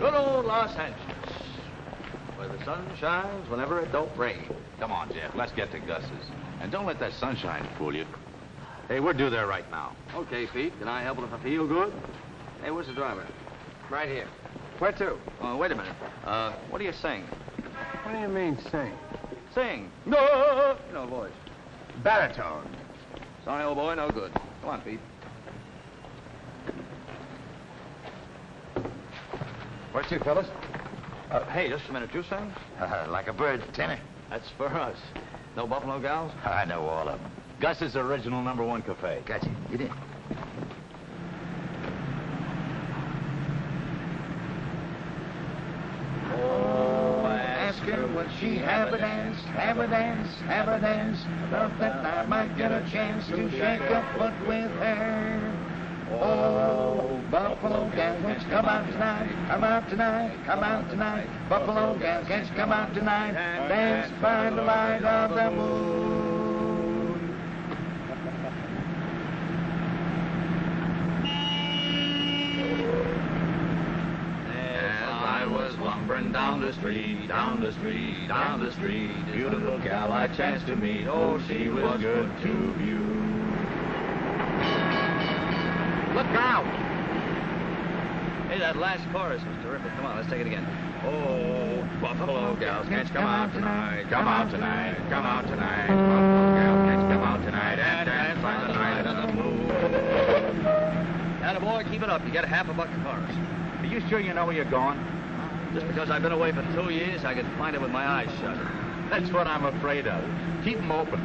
Good old Los Angeles, where the sun shines whenever it don't rain. Come on, Jeff, let's get to Gus's. And don't let that sunshine fool you. Hey, we're due there right now. Okay, Pete, can I help if I feel good? Hey, where's the driver? Right here. Where to? Oh, wait a minute. What do you sing? What do you mean, sing? Sing. No! No voice. Baritone. Sorry, old boy, no good. Come on, Pete. Where to, fellas? Hey, just a minute. You sing? Like a bird's tenor. That's for us. No Buffalo gals? I know all of them. Gus's original #1 cafe. Gotcha. Get in. Ask her would she have a dance, have a dance, have a dance. Thought that I might get a chance to shake a foot with her. Oh, Buffalo gal, can't you come out tonight? Come out tonight, come out tonight. Buffalo gal, can't you come out tonight? Dance by the light of the moon. I was lumbering down the street, down the street, down the street. Beautiful gal I chanced to meet. Oh, she was good to view. Look out! Hey, that last chorus was terrific. Come on, let's take it again. Oh, Buffalo gals, can't you come out tonight? Come out tonight, come out tonight. Buffalo gals, can't you come out tonight? And dance by the light of the moon. Attaboy, keep it up. You get $half $1 a chorus. Are you sure you know where you're going? Just because I've been away for 2 years, I can find it with my eyes shut. That's what I'm afraid of. Keep them open.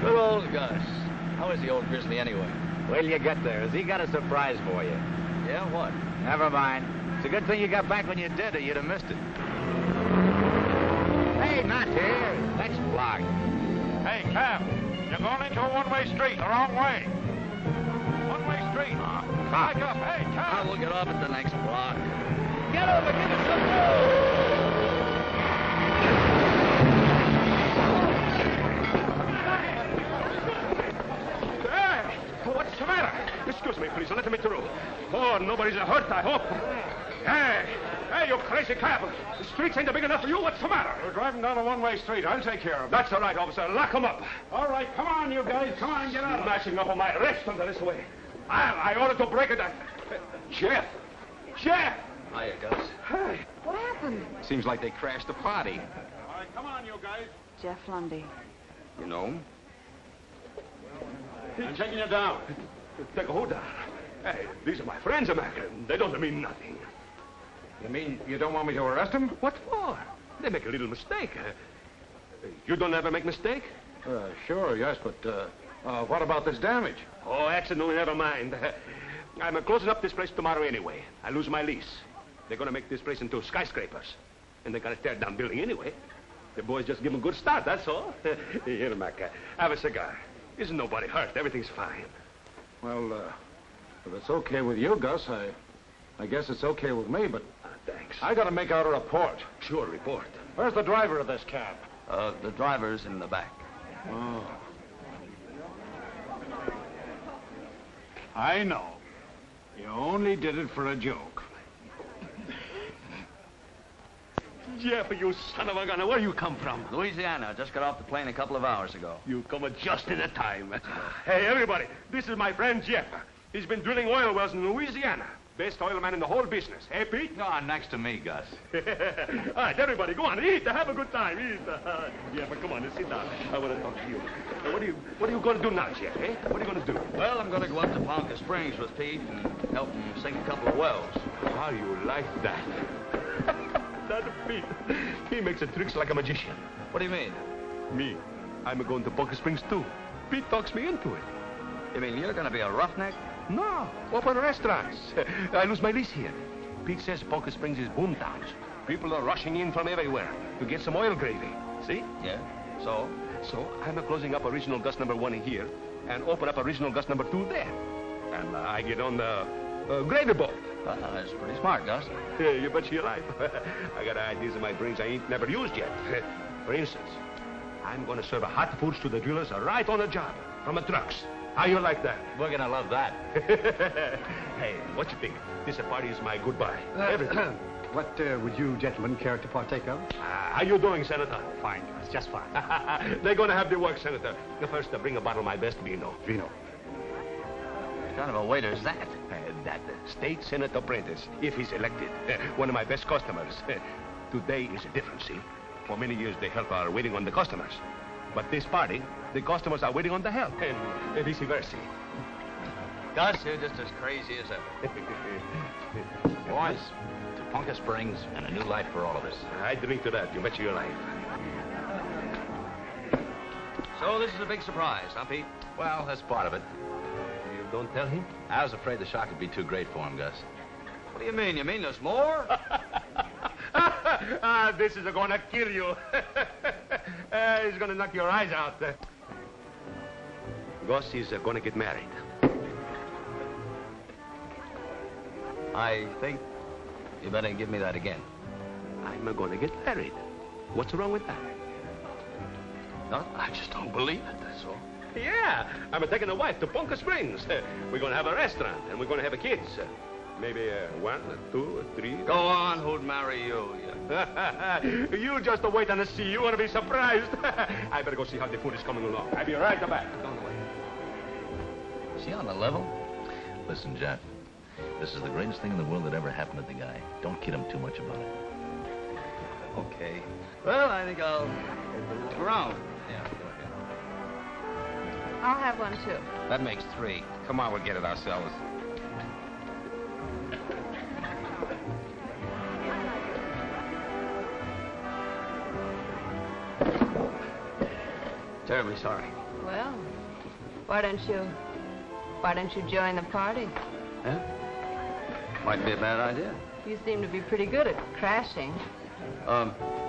Good old Gus. How is the old grizzly anyway? Wait till you get there. Has he got a surprise for you? Yeah, what? Never mind. It's a good thing you got back when you did, or you'd have missed it. Hey, not here. Let's block. Hey, Cap, you're going into a one-way street, the wrong way. One-way street. Back up. Hey, Cap. We'll get off at the next block. Get over, give us some room. What's the matter? Excuse me, please. Let me through. Oh, nobody's hurt, I hope. Hey, you crazy cab. The streets ain't big enough for you. What's the matter? We're driving down a one-way street. I'll take care of it. That's all right, officer. Lock 'em up. All right, come on, you guys. Come on, get out. Mashing up on my wrist under this way. I ordered to break it. Jeff! Jeff! Hiya, Gus. Hey. What happened? Seems like they crashed the party. All right, come on, you guys. Jeff Lundy. You know him? I'm taking you down. Take a hold down. Hey, these are my friends, America. They don't mean nothing. You mean you don't want me to arrest him? What for? They make a little mistake. You don't ever make mistake? Sure, yes, but what about this damage? Oh, accident, never mind. I'm closing up this place tomorrow anyway. I lose my lease. They're going to make this place into skyscrapers. And they're going to tear down building anyway. The boys just give them a good start, that's all. Here, Mac, have a cigar. Isn't nobody hurt? Everything's fine. Well, if it's okay with you, Gus, I guess it's okay with me, but... Thanks. I got to make out a report. Sure, report. Where's the driver of this cab? The driver's in the back. Oh. I know. You only did it for a joke. Jeff, you son of a gun, where you come from? Louisiana. Just got off the plane a couple of hours ago. You come just in the time. Hey, everybody, this is my friend Jeff. He's been drilling oil wells in Louisiana. Best oil man in the whole business. Hey, Pete? Go on, next to me, Gus. All right, everybody, go on, eat. Have a good time. Eat. Jeff, come on, sit down. I want to talk to you. What are you going to do now, Jeff, eh? What are you going to do? Well, I'm going to go up to Ponca Springs with Pete and help him sink a couple of wells. How you like that? That Pete. He makes tricks like a magician. What do you mean? Me. I'm going to Ponca Springs, too. Pete talks me into it. You mean you're going to be a roughneck? No, open restaurants. I lose my lease here. Pete says Ponca Springs is boom towns. People are rushing in from everywhere to get some oil gravy. See? Yeah. So? So I'm closing up original Gus #1 here and open up original Gus #2 there. And I get on the gravy boat. That's pretty smart, Gus. Yeah, you bet your life. I got ideas in my brains I ain't never used yet. For instance, I'm going to serve hot foods to the drillers right on the job. from the trucks. How you like that? We're gonna love that. Hey, what you think? This party is my goodbye. Everything. What would you gentlemen care to partake of? How you doing, Senator? Fine, Gus, just fine. They're gonna have the work, Senator. First, bring a bottle of my best vino. Vino. What kind of a waiter is that? That state Senate apprentice, if he's elected. One of my best customers. Today is different, see? For many years, the help are waiting on the customers. But this party, the customers are waiting on the help, and vice versa. Gus, you're just as crazy as ever. Boys, to Ponca Springs and a new life for all of us. I drink to that. You bet your life. So this is a big surprise, huh, Pete? Well, that's part of it. You don't tell him? I was afraid the shock would be too great for him, Gus. What do you mean? You mean there's more? This is gonna kill you. He's gonna knock your eyes out. Gus is gonna get married. I think you better give me that again. I'm gonna get married. What's wrong with that? No, I just don't believe it, that's all. Yeah, I'm taking a wife to Ponca Springs. We're gonna have a restaurant, and we're gonna have kids. Maybe 1, 2, 3. Go on, who'd marry you? You just wait and see. You're gonna be surprised. I better go see how the food is coming along. I'll be right back. Don't wait. Is he on the level? Listen, Jeff, this is the greatest thing in the world that ever happened to the guy. Don't kid him too much about it. Okay. Well, I think I'll look around. Yeah, go ahead. I'll have one, too. That makes 3. Come on, we'll get it ourselves. Terribly sorry. Well, why don't you join the party? Huh? Might be a bad idea. You seem to be pretty good at crashing.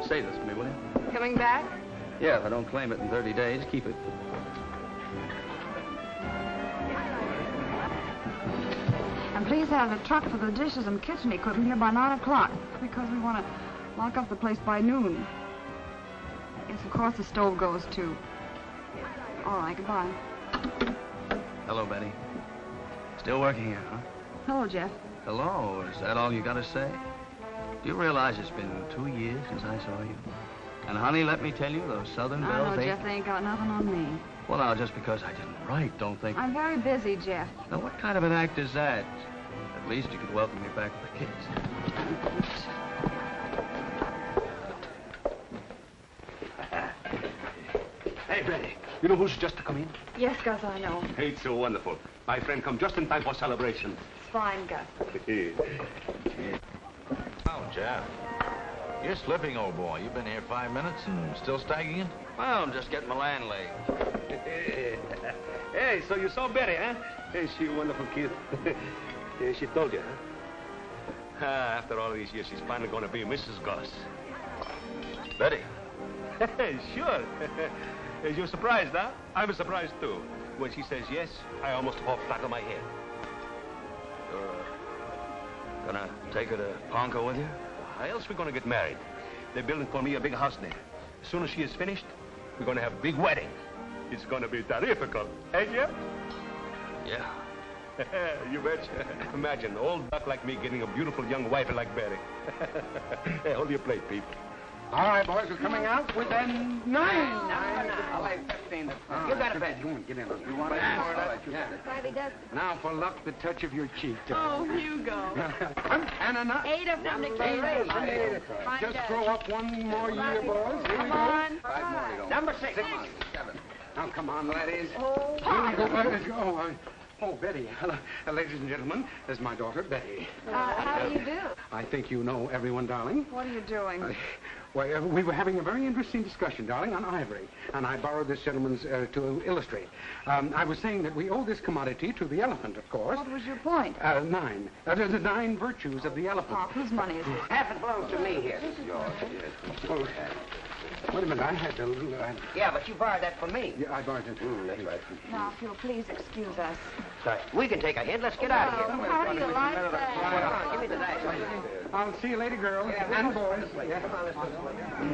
Say this to me, will you? Coming back? Yeah, if I don't claim it in 30 days, keep it. And please have the truck for the dishes and kitchen equipment here by 9 o'clock, because we want to lock up the place by noon. Yes, of course the stove goes too. All right, goodbye. Hello, Betty. Still working here, huh? Hello, Jeff. Hello, is that all you got to say? Do you realize it's been 2 years since I saw you? And, honey, let me tell you, those Southern bells, I know, Jeff, they ain't got nothing on me. Well, now, just because I didn't write, don't think... I'm very busy, Jeff. Now, what kind of an act is that? At least you could welcome me back with the kids. Hey, Betty, you know who's just come in? Yes, Gus, I know. Hey, it's so wonderful. My friend come just in time for celebration. It's fine, Gus. Oh, Jeff. You're slipping, old boy. You've been here 5 minutes and still staggering it? Well, I'm just getting my land laid. Hey, so you saw Betty, huh? Hey, she a wonderful kid. Yeah, she told you, huh? After all these years, she's finally going to be Mrs. Gus. Betty. Sure. You're surprised, huh? I'm surprised, too. When she says yes, I almost fall flat on my head. You're gonna take her to Ponca with you? How else we gonna get married? They're building for me a big house there. As soon as she is finished, we're gonna have a big wedding. It's gonna be terrifical. Hey, Jeff? Yeah. You betcha. Imagine, an old duck like me getting a beautiful young wife like Betty. Hey, hold your plate, Pete. All right, boys, we're coming out within 9. I'll lay 15 to 20. You got it, Ben. Get in. You want it? All right, you got it. Riley does. Now, for luck, the touch of your cheek. Oh, Hugo. And enough. Ada from the cave. Just throw up one more year, boys. Here we Come go. on. 5 more to go. Number 6. 6. 7. Now, come on, laddies. Oh, Here we go. Let's go. Oh, Betty. Ladies and gentlemen, this is my daughter, Betty. how do you do? I think you know everyone, darling. What are you doing? Well, we were having a very interesting discussion, darling, on ivory, and I borrowed this gentleman's to illustrate. I was saying that we owe this commodity to the elephant, of course. What was your point? 9. The 9 virtues of the elephant. Oh, whose money is this? Half it belongs to me here. Well, wait a minute, I had to... Yeah, but you borrowed that from me. Yeah, I borrowed it. That's right. Now, if you'll please excuse us. Sorry. We can take a hit. Let's get out of here. How do you like that? Give me the dice. I'll see you later, girls and boys. Yeah.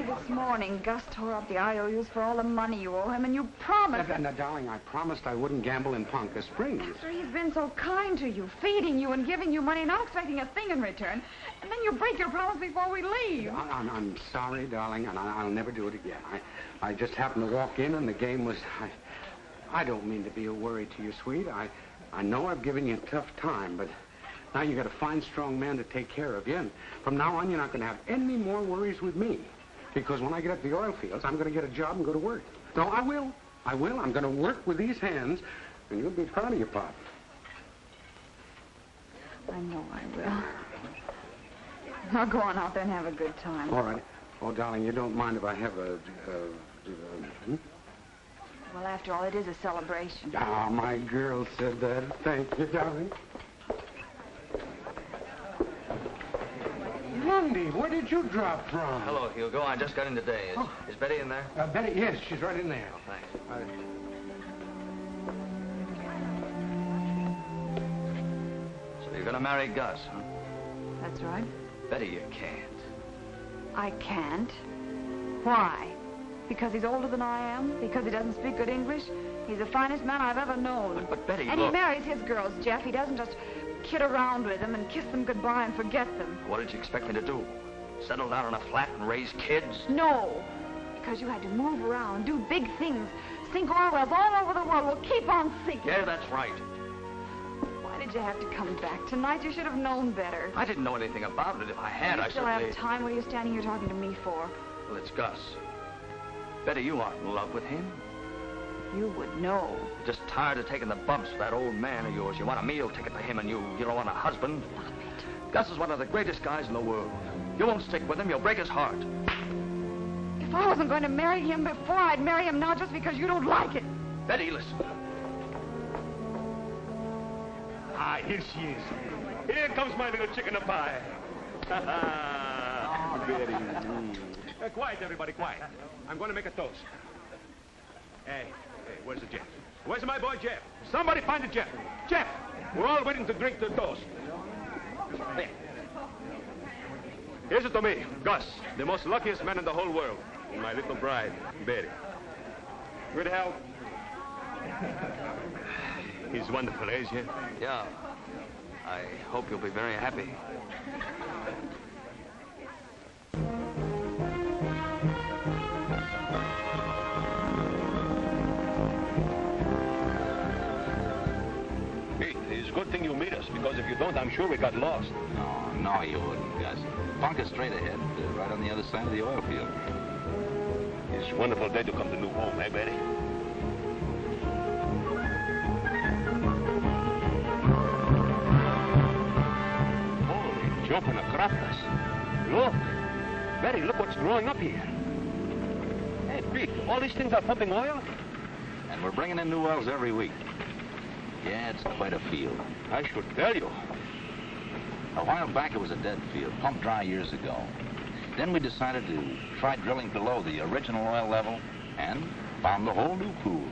This morning, Gus tore up the IOUs for all the money you owe him, and you promised... Now, darling, I promised I wouldn't gamble in Ponca Springs. After he's been so kind to you, feeding you and giving you money, not expecting a thing in return, and then you break your promise before we leave. I'm sorry, darling, and I'll never do it again. I just happened to walk in, and the game was... I don't mean to be a worry to you, sweet. I know I've given you a tough time, but now you got a fine, strong man to take care of you, and from now on, you're not going to have any more worries with me. Because when I get up to the oil fields, I'm going to get a job and go to work. No, I will. I'm going to work with these hands, and you'll be proud of your pop. I know I will. Now go on out there and have a good time. All right. Oh, darling, you don't mind if I have Well, after all, it is a celebration. Ah, my girl said that. Thank you, darling. Lundy, where did you drop from? Hello, Hugo. I just got in today. Is Betty in there? Betty, yes, she's right in there. Oh, thanks. So you're going to marry Gus, huh? That's right. Betty, you can't. I can't. Why? Because he's older than I am? Because he doesn't speak good English? He's the finest man I've ever known. But Betty, and look. he marries his girls, Jeff. He doesn't just kid around with them and kiss them goodbye and forget them. What did you expect me to do? Settle down in a flat and raise kids? No. Because you had to move around, do big things, sink oil wells all over the world. We'll keep on sinking. Yeah, that's right. Why did you have to come back tonight? You should have known better. I didn't know anything about it. If I had, I still certainly... have time. What are you standing here talking to me for? Well, it's Gus. Betty, you aren't in love with him. You would know. You're just tired of taking the bumps for that old man of yours. You want a meal ticket for him, and you don't want a husband. Gus is one of the greatest guys in the world. You won't stick with him. You'll break his heart. If I wasn't going to marry him before, I'd marry him now just because you don't like it. Betty, listen. Ah, here she is. Here comes my little chicken of pie. Betty. Quiet, everybody, quiet. I'm going to make a toast. Hey, where's the Jeff? Where's my boy Jeff? Somebody find the Jeff. Jeff! We're all waiting to drink the toast. There. Here's it to me, Gus, the most luckiest man in the whole world. And my little bride, Betty. Good health. He's wonderful, eh, Jeff? Yeah. I hope you'll be very happy. It's a good thing you meet us, because if you don't, I'm sure we got lost. No, you wouldn't, Gus. Ponca's straight ahead, right on the other side of the oil field. It's a wonderful day to come to new home, eh, Betty? Holy jumping acropolis. Look. Betty, look what's growing up here. Hey, Pete, all these things are pumping oil? And we're bringing in new wells every week. Yeah, it's quite a field. I should tell you. A while back, it was a dead field, pumped dry years ago. Then we decided to try drilling below the original oil level and found a whole new pool.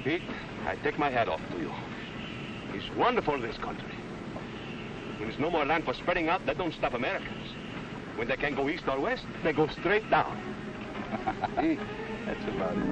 Pete, I take my hat off to you. It's wonderful, this country. When there's no more land for spreading out, that don't stop Americans. When they can't go east or west, they go straight down. That's about it.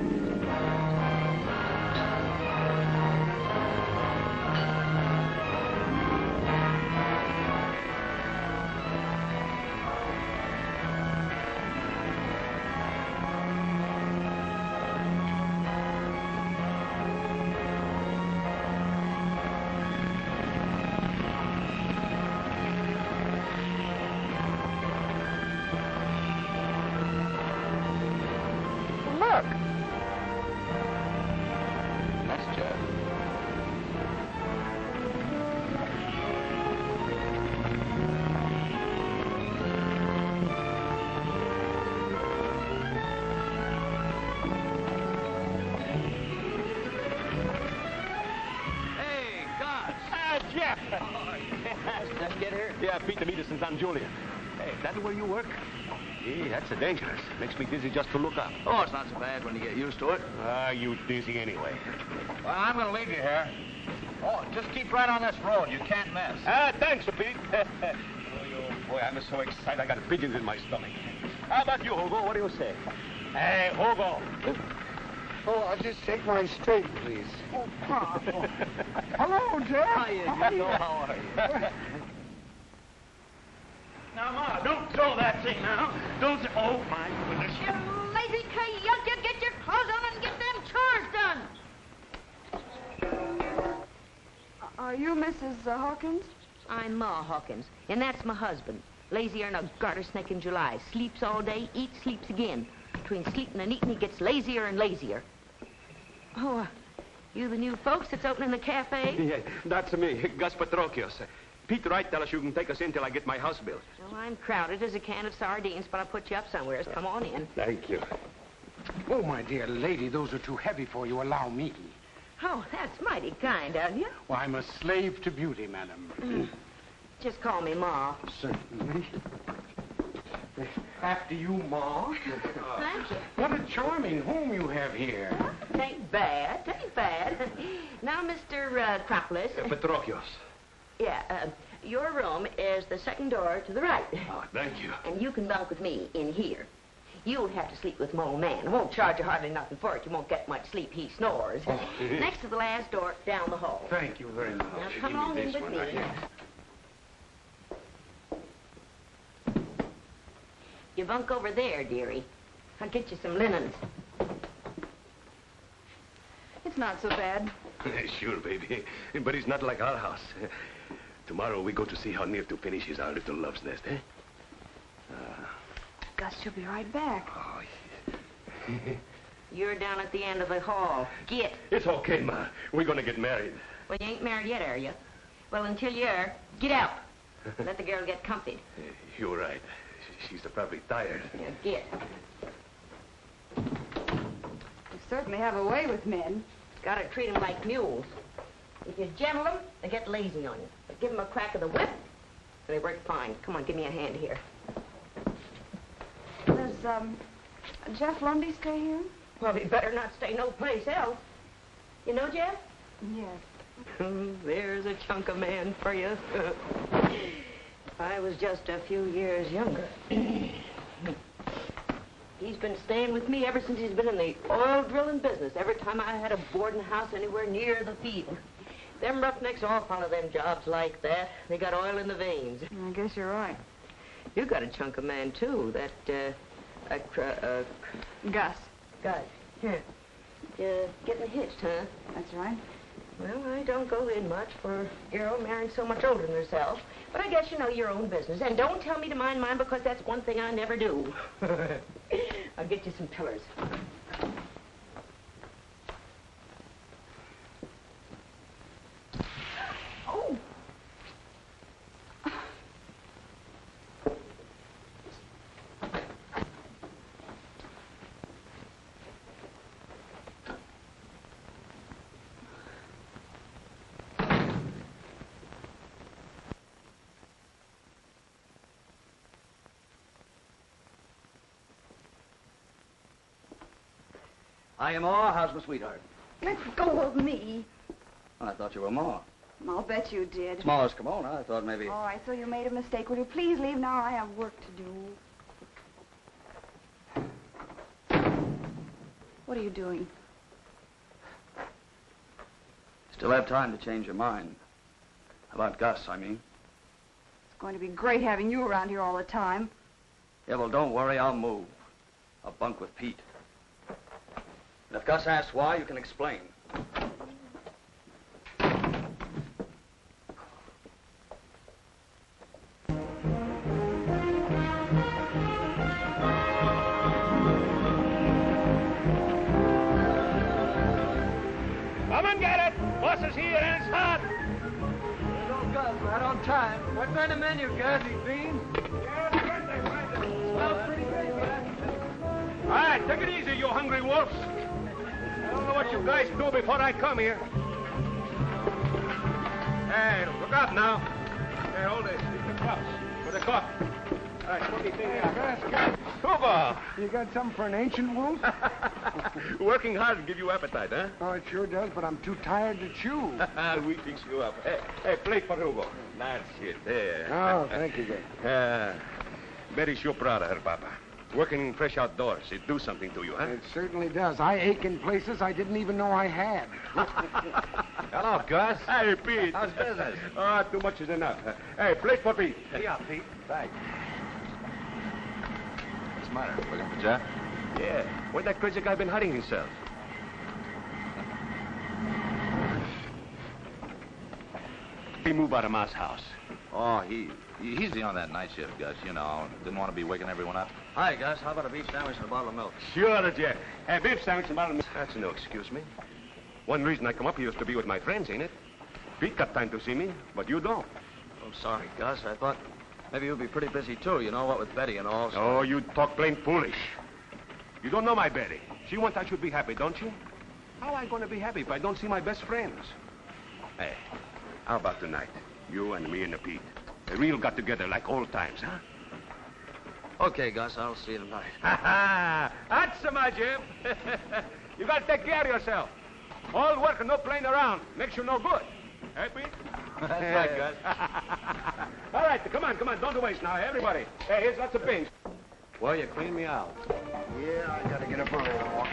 Yeah, Pete, to meet us in San Julian. Hey, is that where you work? Gee, that's a dangerous. Makes me dizzy just to look up. Oh, it's not so bad when you get used to it. Ah, you dizzy anyway. Well, I'm going to leave you here. Oh, just keep right on this road. You can't miss. Ah, thanks, Pete. Oh, boy, I'm so excited. I got pigeons in my stomach. How about you, Hugo? What do you say? Hey, Hugo. Oh, I'll just take mine straight, please. Oh, Pop. Hello, Jeff. How are you? Now, Ma, don't throw that thing now. Don't say, oh, my goodness. You lazy coyote, you get your clothes on and get them chores done. Are you Mrs. Hawkins? I'm Ma Hawkins, and that's my husband. Lazier than a garter snake in July. Sleeps all day, eats, sleeps again. Between sleeping and eating, he gets lazier and lazier. Oh, you the new folks that's opening the cafe? Yeah, that's me, Gus Patrokios. Pete Wright tell us you can take us in till I get my house built. Well, I'm crowded as a can of sardines, but I'll put you up somewhere. Come on in. Thank you. Oh, my dear lady, those are too heavy for you. Allow me. Oh, that's mighty kind of you. Well, I'm a slave to beauty, madam. Just call me Ma. Certainly. After you, Ma. Thank you. What a charming home you have here. Tain't bad, tain't bad. Now, Mr. Cropless. Patrokios. Yeah, your room is the second door to the right. Oh, thank you. And you can bunk with me in here. You'll have to sleep with my old man. I won't charge you hardly nothing for it. You won't get much sleep. He snores. Oh. Next to the last door down the hall. Thank you very much. Now, come on in with me. Right here. You bunk over there, dearie. I'll get you some linens. It's not so bad. Sure, baby. But it's not like our house. Tomorrow we go to see how near to finish is our little love's nest, eh? Gus, she'll be right back. Oh, You're down at the end of the hall. Get. it's okay, Ma. We're gonna get married. Well, you ain't married yet, are you? Well, until you are, get out. Let the girl get comfied. You're right. She's probably tired. Yeah, get. You certainly have a way with men. Gotta treat 'em like mules. If you gentle 'em, they get lazy on you. But give 'em a crack of the whip, and they work fine. Come on, give me a hand here. Does, Jeff Lundy stay here? Well, he better not stay no place else. You know Jeff? Yes. There's a chunk of man for you. I was just a few years younger. He's been staying with me ever since he's been in the oil drilling business. Every time I had a boarding house anywhere near the field. Them roughnecks all follow them jobs like that. They got oil in the veins. I guess you're right. You got a chunk of man, too. That, Gus. Gus. Here. Getting hitched, huh? That's right. Well, I don't go in much for a girl marrying so much older than herself. But I guess you know your own business. And don't tell me to mind mine, because that's one thing I never do. I'll get you some pillars. Oh! I am Ma. How's my sweetheart? Let go of me. I thought you were Ma. I'll bet you did. Smallest Kimona. I thought maybe... All right, so you made a mistake. Will you please leave now? I have work to do. What are you doing? Still have time to change your mind. About Gus, I mean. It's going to be great having you around here all the time. Yeah, well, don't worry. I'll move. I'll bunk with Pete. And if Gus asks why, you can explain. Come and get it. Boss is here and it's hot. There's old Gus right on time. What kind of menu, Gus? These beans? Smells pretty good, Gus. All right, take it easy, you hungry wolves. I don't know what you guys do before I come here. Hey, look up now. Hey, hold this. These the cups for the coffee. All right, put me thing here. Gus. Hugo! You got something for an ancient wolf? Working hard to give you appetite, huh? Oh, it sure does, but I'm too tired to chew. We fix you up. Hey, plate for Hugo. That's it. There. Oh, thank you, Gus. Betty's sure proud of her, Papa. Working in fresh outdoors, it do something to you, huh? It certainly does. I ache in places I didn't even know I had. Hello, Gus. Hey, Pete. How's business? Too much is enough. Hey, plate for Pete. Yeah, Pete. Thanks. What's the matter? Looking for Jeff? Yeah. Where that crazy guy been hiding himself? He moved out of Ma's house. Oh, he's on that night shift, Gus. You know, didn't want to be waking everyone up. Hi, Gus. How about a beef sandwich and a bottle of milk? Sure, Jeff. Hey, beef sandwich and bottle of milk. That's no excuse me. One reason I come up here is to be with my friends, ain't it? Pete got time to see me, but you don't. I'm sorry, Gus. I thought maybe you'd be pretty busy, too. You know, what with Betty and all. So... Oh, you talk plain foolish. You don't know my Betty. She wants I should be happy, don't you? How am I going to be happy if I don't see my best friends? Hey, how about tonight? You and me and the Pete. A real got together like old times, huh? Okay, Gus. I'll see you tonight. Ha-ha! That's my Jim. You got to take care of yourself. All work and no playing around makes you no good. Hey, Pete? That's right, Gus. All right, come on. Don't waste now, everybody. Hey, here's lots of things. Well, you cleaned me out. Yeah, I gotta get up early to walk.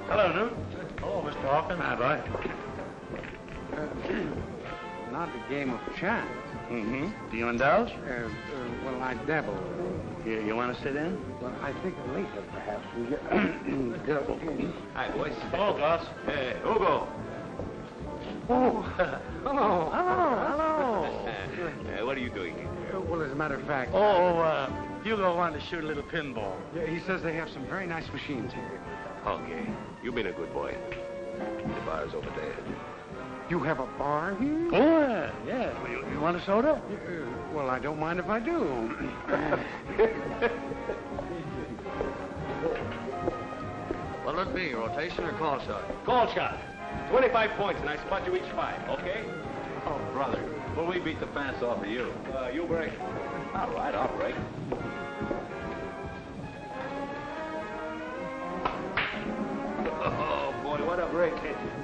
Hello, Newt. Hello, Mr. Hawkins. Hi, bye. Not a game of chance. Mm-hmm. Do you indulge? Well, I dabble. You want to sit in? Well, I think later, perhaps. We get... Hi, boys. Hello, Gus. Hey, Hugo. Oh, hello. What are you doing here? Well, as a matter of fact... Hugo wanted to shoot a little pinball. Yeah, he says they have some very nice machines here. Okay. You've been a good boy. The bar's over there. You have a bar here? Oh, yeah. You want a soda? Well, I don't mind if I do. What'll it be, rotation or call shot? Call shot. 25 points, and I spot you each 5, okay? Oh, brother, will we beat the pants off of you? You break. All right, I'll break. Oh, boy, what a break.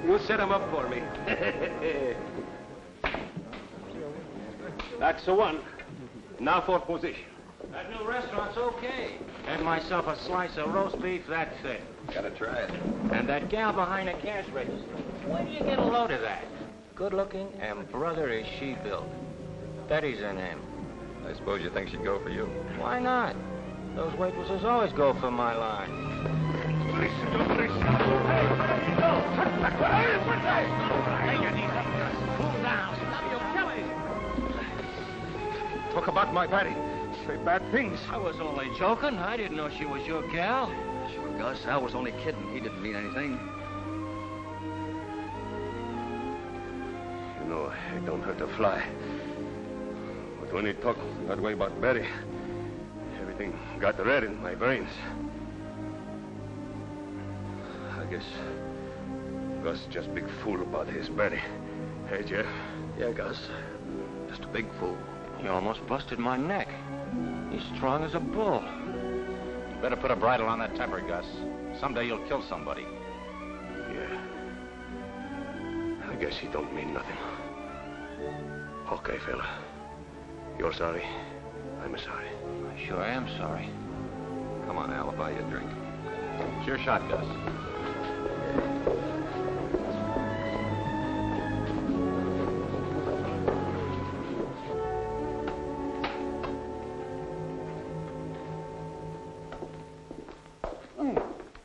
You set him up for me. That's the one. Now for position. That new restaurant's okay. Had myself a slice of roast beef that thick. Gotta try it. And that gal behind the cash register. Where do you get a load of that? Good looking, and brother is she built. Betty's her name. I suppose you think she'd go for you? Why not? Those waitresses always go for my line. Talk about my Betty. Say bad things. I was only joking. I didn't know she was your gal. Sure, Gus. Al was only kidding. He didn't mean anything. You know, it don't hurt to fly. But when he talk that way about Betty, everything got red in my brains. I guess Gus just big fool about his Betty. Hey, Jeff? Yeah, Gus. Just a big fool. You almost busted my neck. He's strong as a bull. You better put a bridle on that temper, Gus. Someday you'll kill somebody. Yeah. I guess he don't mean nothing. Okay, fella. You're sorry. I'm sorry. I sure am sorry. Come on, Al, I'll buy you a drink. It's your shot, Gus.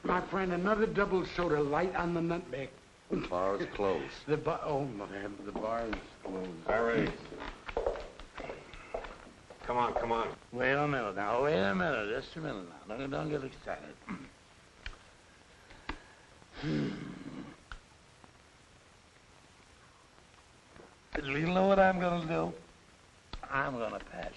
My friend, another double soda light on the nutmeg. The bar's closed. The bar is closed. Hurry. Come on. Wait a minute now. Wait a minute. Just a minute now. Don't get excited. You know what I'm going to do? I'm going to pass.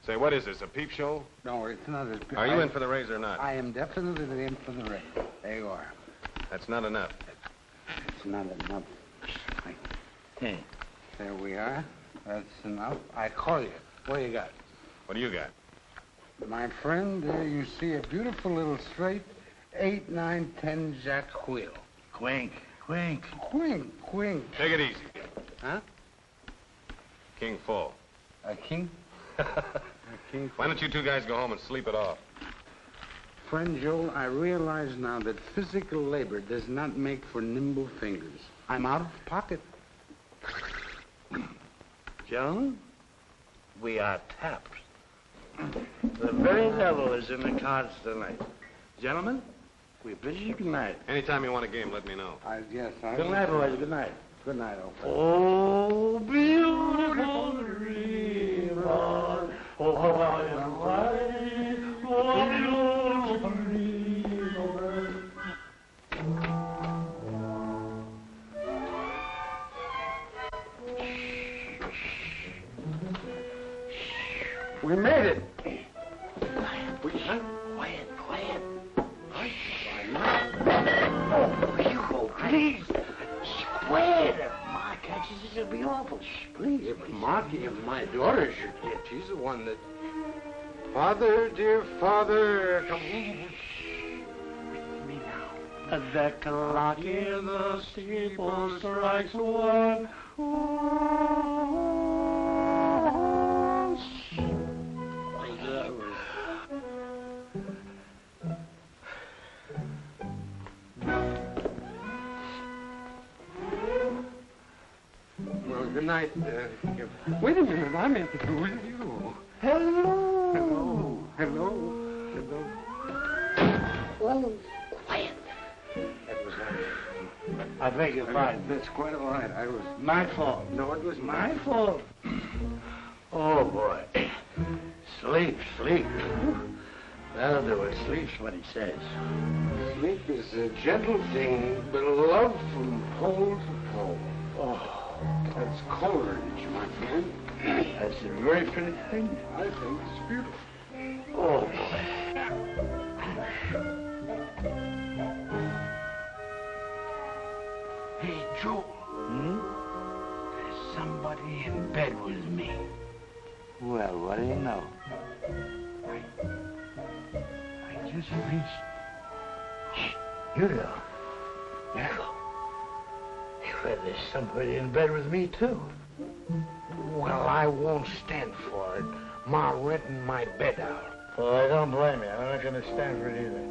Say, what is this, a peep show? No, it's not a... Are you in for the raise or not? I am definitely in for the raise. There you are. That's not enough. It's not enough. Hey. There we are. That's enough. I call you. What do you got? What do you got? My friend, there you see a beautiful little straight 8, 9, 10 jack wheel. Quink, quink. Quink, quink. Take it easy. Huh? King full. A king? Why don't you two guys go home and sleep it off? Friend Joel, I realize now that physical labor does not make for nimble fingers. I'm out of pocket. Joan, we are tapped. The very devil is in the cards tonight. Gentlemen, we bid you good night. Anytime you want a game, let me know. Yes, Good night, boys. Good night. Good night, old friend. Oh, beautiful dreamer. Oh, how I am right. Oh, beautiful dreamer. We made it. Quiet. Oh, Hugo, please. Where? Ma catches it, it'll be awful. Please. If Marky, if my daughter should get, she's the one that... Father, dear father, come home. With me now. The clock in the steeple strikes one. Well, good night. Wait a minute, I'm in with you. Hello. Hello. Oh, quiet. That was I beg your pardon. That's quite all right. I was... My fault. No, it was My fault. Oh, boy. Sleep. That'll do it. Sleep's what he says. Sleep is a gentle thing, beloved from pole to pole. Oh, That's Coleridge, my friend. that's a very pretty thing. I think it's beautiful. Oh, boy. Hey, Joel. There's somebody in bed with me. Well, what do you know? I just reached... Shh, Hugo. Hugo. Well, there's somebody in bed with me, too. Well, I won't stand for it. Ma renting my bed out. Well, I don't blame you. I'm not going to stand for it either.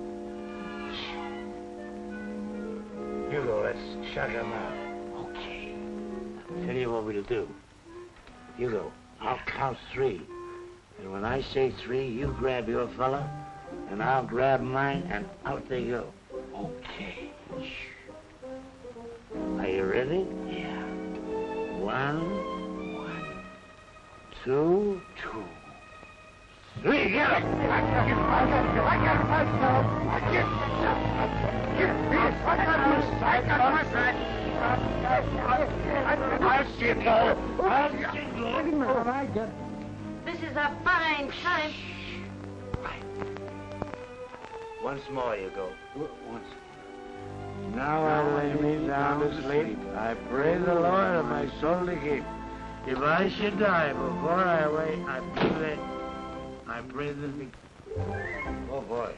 Hugo, let's shut him out. Okay. I'll tell you what we'll do. Hugo, I'll count 3. And when I say 3, you grab your fella, and I'll grab mine, and out they go. Okay. Are you ready? Yeah. 1, 2, 3. Get it! This is a fine time. Once more, Hugo. Now I lay me down to sleep. I pray the Lord of my soul to keep. If I should die before I wake, I pray that me. Oh, boy.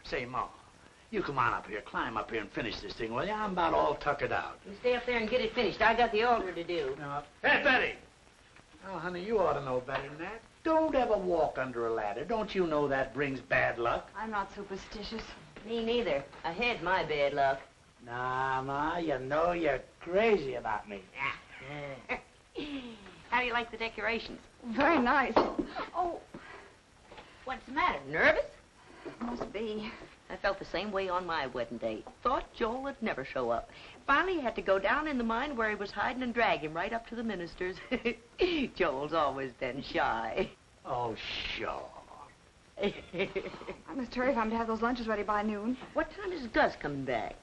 Say, Ma, you come on up here, climb up here and finish this thing, will you? I'm about all tuckered out. You stay up there and get it finished. I got the altar to do. Hey, Betty! Oh, honey, you ought to know better than that. Don't ever walk under a ladder. Don't you know that brings bad luck? I'm not superstitious. Me neither. I had my bad luck. Nah, Ma, you know you're crazy about me. How do you like the decorations? Very nice. Oh, What's the matter? Nervous? must be. I felt the same way on my wedding day. Thought Joel would never show up. Finally had to go down in the mine where he was hiding and drag him right up to the minister's. Joel's always been shy. Oh, sure. I must hurry if I'm to have those lunches ready by noon. What time is Gus coming back?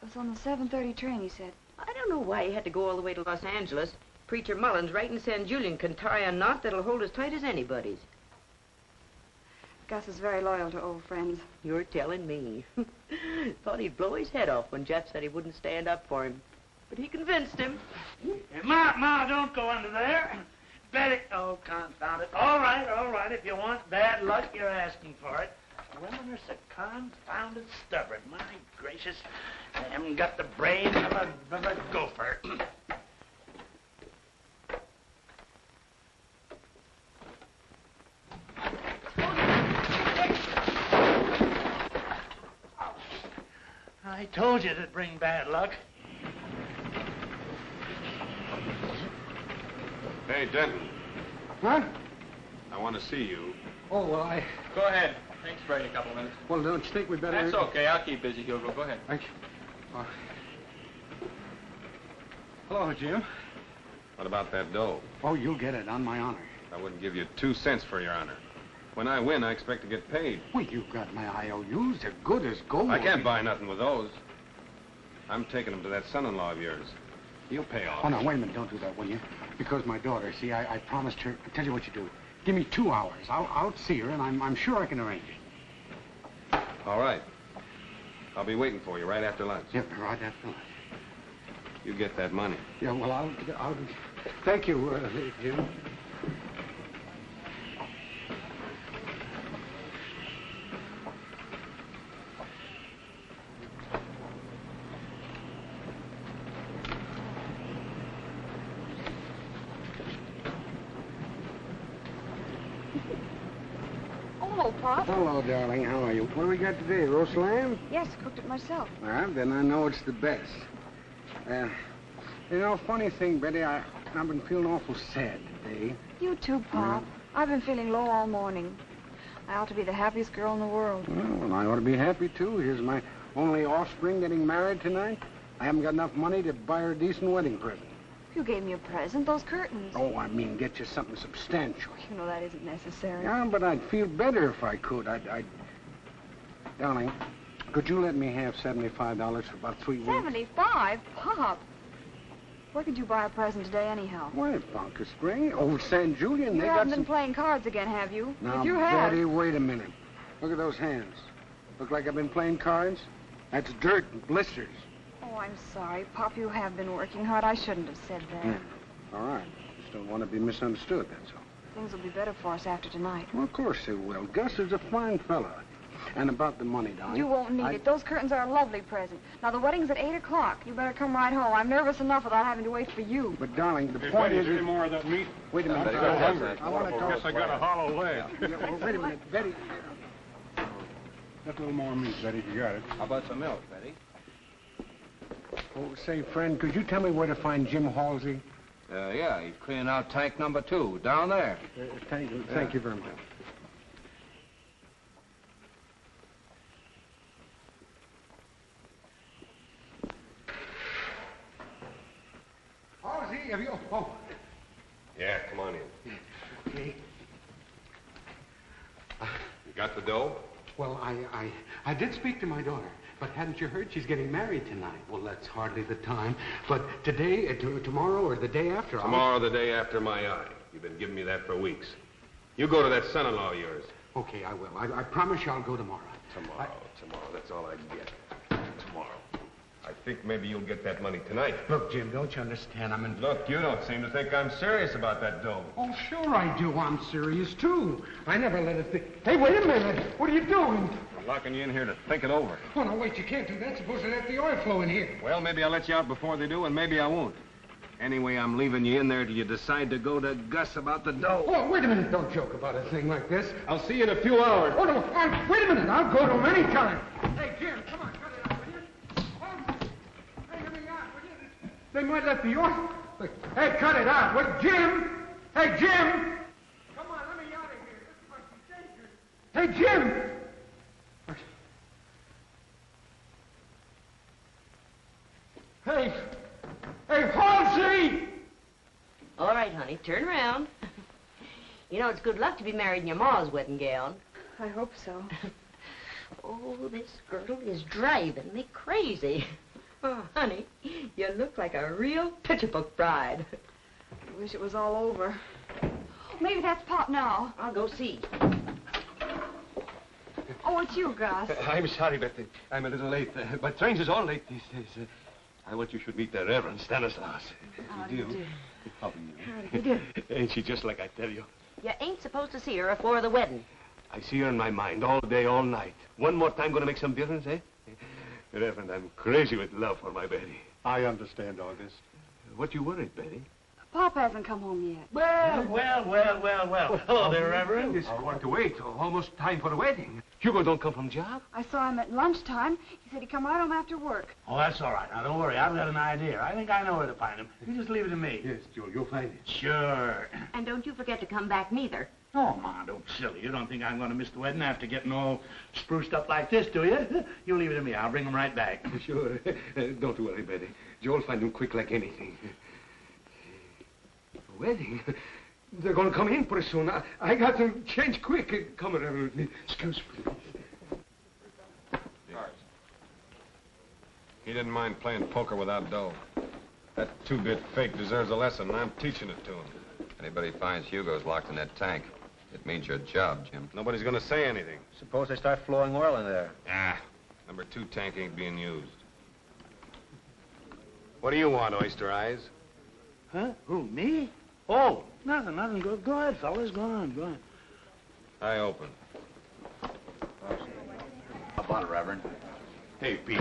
It was on the 7:30 train, he said. I don't know why he had to go all the way to Los Angeles. Preacher Mullins right in San Julian can tie a knot that'll hold as tight as anybody's. Gus is very loyal to old friends. You're telling me. Thought he'd blow his head off when Jeff said he wouldn't stand up for him. But he convinced him. Hey, Ma, don't go under there. Betty, oh, confound it. All right, if you want bad luck, you're asking for it. Women are so confounded stubborn. My gracious, I haven't got the brain of a gopher. I told you it'd bring bad luck. Hey, Denton. What? I want to see you. Oh, well, Go ahead. Thanks for a couple of minutes. Well, don't you think we better... That's okay. I'll keep busy, Hugo. Go ahead. Thank you. Hello, Jim. What about that dough? Oh, you'll get it, on my honor. I wouldn't give you 2 cents for your honor. When I win, I expect to get paid. Well, you've got my IOUs. They're good as gold. I can't buy nothing with those. I'm taking them to that son-in-law of yours. He'll pay off. Oh, no, wait a minute. Don't do that, will you? Because my daughter, see, I promised her... I'll tell you what you do. Give me 2 hours. I'll see her, and I'm sure I can arrange it. All right. I'll be waiting for you right after lunch. Yep, right after lunch. You get that money. Yeah, well, I'll... Thank you, Jim. Hello, Pop. Hello, darling. How are you? What do we got today? Roast lamb? Yes, cooked it myself. Well, then I know it's the best. You know, funny thing, Betty, I've been feeling awful sad today. You too, Pop. I've been feeling low all morning. I ought to be the happiest girl in the world. Well, I ought to be happy, too. Here's my only offspring getting married tonight. I haven't got enough money to buy her a decent wedding present. You gave me a present, those curtains. Oh, I mean, get you something substantial. You know that isn't necessary. Yeah, but I'd feel better if I could. Darling, could you let me have $75 for about 3 weeks? 75? Pop. Where could you buy a present today, anyhow? Why, Bunker Spring, old San Julian, You they haven't got been some... playing cards again, have you? Now, If you have... Betty, wait a minute. Look at those hands. Look like I've been playing cards? That's dirt and blisters. Oh, I'm sorry, Pop. You have been working hard. I shouldn't have said that. Yeah. All right. Just don't want to be misunderstood, that's all. Things will be better for us after tonight. Well, of course they will. Gus is a fine fella. And about the money, darling... You won't need it. Those curtains are a lovely present. Now, the wedding's at 8 o'clock. You better come right home. I'm nervous enough without having to wait for you. But, darling, the point is... any more of that meat? Wait a minute. I'm hungry. I want to talk. Guess I got a hollow leg. Well, wait a minute, Betty. Just a little more meat, Betty, if you got it. How about some milk, Betty? Oh, say, friend, could you tell me where to find Jim Halsey? Yeah, he's cleaning out tank number 2, down there. Thank you very much. Halsey, have you... Oh. Yeah, come on in. Okay. You got the dough? Well, I did speak to my daughter. But hadn't you heard she's getting married tonight? Well, that's hardly the time. But today, tomorrow, or the day after... Tomorrow, the day after my eye. You've been giving me that for weeks. You go to that son-in-law of yours. Okay, I will. I promise you I'll go tomorrow. Tomorrow. That's all I get. Tomorrow. I think maybe you'll get that money tonight. Look, Jim, don't you understand? Look, you don't seem to think I'm serious about that dough. Oh, sure I do. I'm serious, too. I never let it think... Hey, wait a minute. What are you doing? I'm locking you in here to think it over. Oh, no, wait, you can't do that. Suppose they let the oil flow in here. Well, maybe I'll let you out before they do, and maybe I won't. Anyway, I'm leaving you in there till you decide to go to Gus about the dough. Oh, wait a minute. Don't joke about a thing like this. I'll see you in a few hours. Oh, no, wait a minute. I'll go to him any time. Hey, Jim, come on, cut it out, will you? Hey, let me out, will you? They might let the oil... Hey, cut it out, will you? Jim! Hey, Jim! Come on, let me out of here. This must be dangerous. Hey, Jim! Hey, Halsey! All right, honey, turn around. You know, it's good luck to be married in your ma's wedding gown. I hope so. Oh, this girdle is driving me crazy. Oh, honey, you look like a real picture book bride. I wish it was all over. Maybe that's Pop now. I'll go see. Oh, it's you, Gus. I'm sorry, but I'm a little late. But trains is all late these days. I want you should meet the Reverend Stanislaus. How do you do? How do you? How do you do? Ain't she just like I tell you? You ain't supposed to see her before the wedding. I see her in my mind all day, all night. One more time gonna make some difference, eh? Reverend, I'm crazy with love for my Betty. I understand all this. What you worried, Betty? Pop hasn't come home yet. Well. Hello there, Reverend. It's hard to wait. Almost time for the wedding. Hugo don't come from job? I saw him at lunchtime. He said he'd come right home after work. Oh, that's all right. Now, don't worry. I've got an idea. I think I know where to find him. You just leave it to me. Yes, Joe, you'll find it. Sure. And don't you forget to come back neither. Oh, Ma, don't be silly. You don't think I'm going to miss the wedding after getting all spruced up like this, do you? You leave it to me. I'll bring him right back. Sure. Don't worry, Betty. Joe'll find him quick like anything. Wedding? They're going to come in pretty soon. I got to change quick. Come here, excuse me. He didn't mind playing poker without dough. That two-bit fake deserves a lesson, and I'm teaching it to him. Anybody finds Hugo's locked in that tank, it means your job, Jim. Nobody's gonna say anything. Suppose they start flowing oil in there. Ah, number 2 tank ain't being used. What do you want, Oyster Eyes? Huh? Who, me? Oh, nothing. Go ahead, fellas. Go on. I open. How about it, Reverend? Hey, Pete.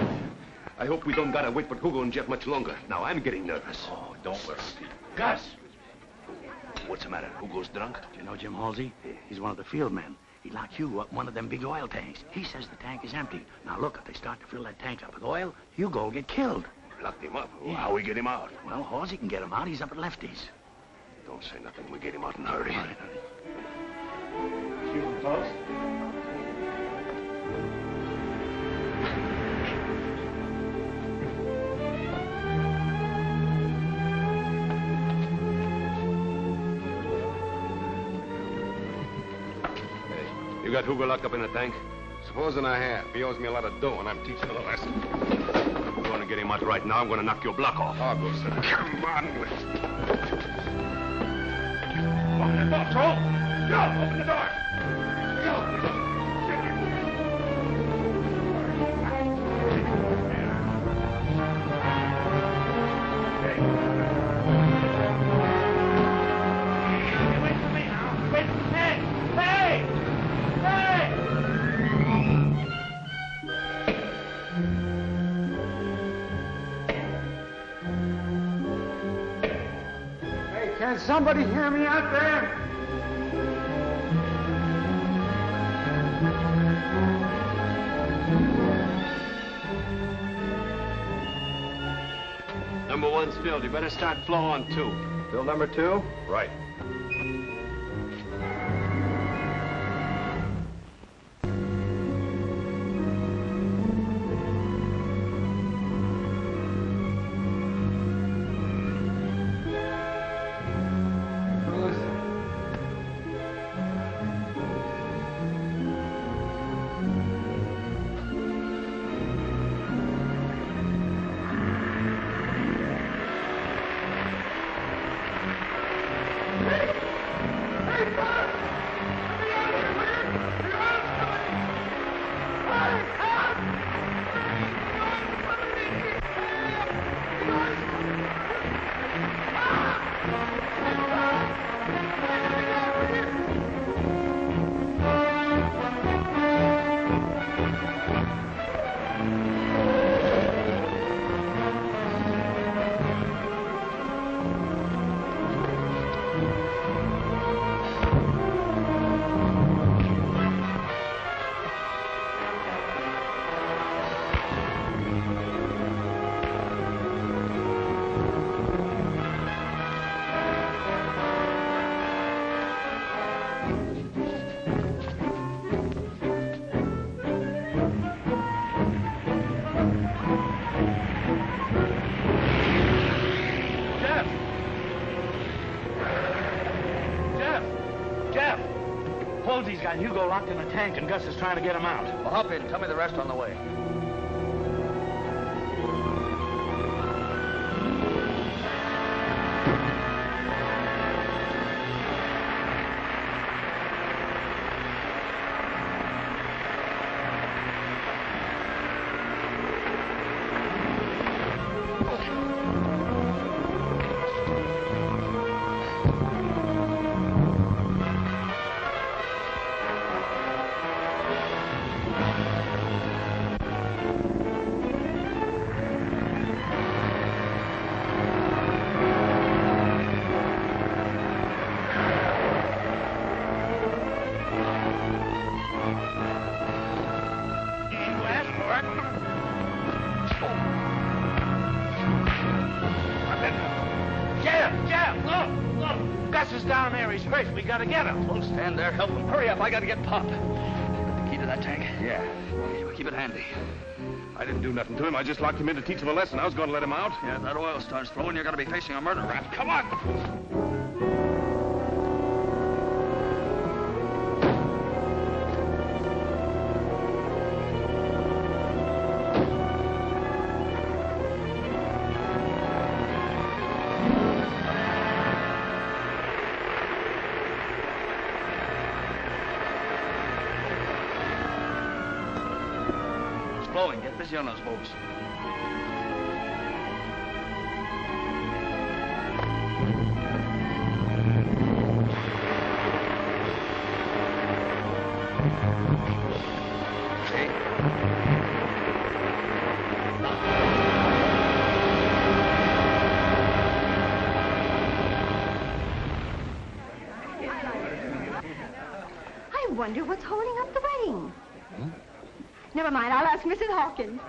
I hope we don't gotta wait for Hugo and Jeff much longer. Now, I'm getting nervous. Oh, don't worry, Pete. Gus! What's the matter? Hugo's drunk? Do you know Jim Halsey? He's one of the field men. He locked Hugo up in one of them big oil tanks. He says the tank is empty. Now, look, if they start to fill that tank up with oil, Hugo will get killed. Locked him up? Yeah. How we get him out? Well, Halsey can get him out. He's up at Lefty's. Don't say nothing. We get him out in a hurry. Excuse me, folks. You got Hugo locked up in the tank? Supposing I have. He owes me a lot of dough, and I'm teaching him a lesson. I'm going to get him out right now. I'm going to knock your block off. I'll go, sir. Come on. Open the door, Troll! Go! Open the door! Go! Can somebody hear me out there? Number 1's filled. You better start flow on 2. Bill number 2? Right. got Hugo locked in a tank and Gus is trying to get him out. Well, hop in. Tell me the rest on the way. We gotta get him. Don't stand there. Help him. Hurry up. I gotta get Pop. Got the key to that tank? Yeah. Okay, well, keep it handy. I didn't do nothing to him. I just locked him in to teach him a lesson. I was going to let him out. Yeah, if that oil starts flowing, you're gonna be facing a murder rap. Come on! Get busy on those boats. I wonder what's holding up the wedding. Never mind, I'll ask Mrs. Hawkins.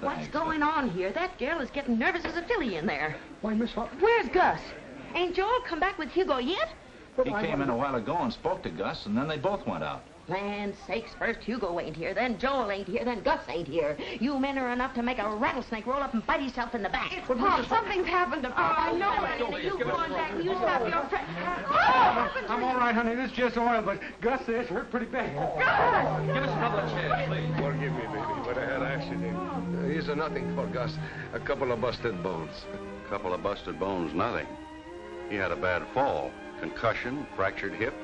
What's going on here? That girl is getting nervous as a filly in there. Why, Miss Hawkins? Where's Gus? Ain't Joel come back with Hugo yet? He came in a while ago and spoke to Gus, and then they both went out. Land sakes, first Hugo ain't here, then Joel ain't here, then Gus ain't here. You men are enough to make a rattlesnake roll up and bite himself in the back. It's Pop. Something's happened to Pop. I know it. You go on back and you stop your friend. I'm all right, honey. This is just oil, but Gus says hurt pretty bad. Give us another chance, please. Forgive me, baby, but I had an accident. Here's nothing for Gus. A couple of busted bones. Couple of busted bones, nothing. He had a bad fall. Concussion, fractured hip.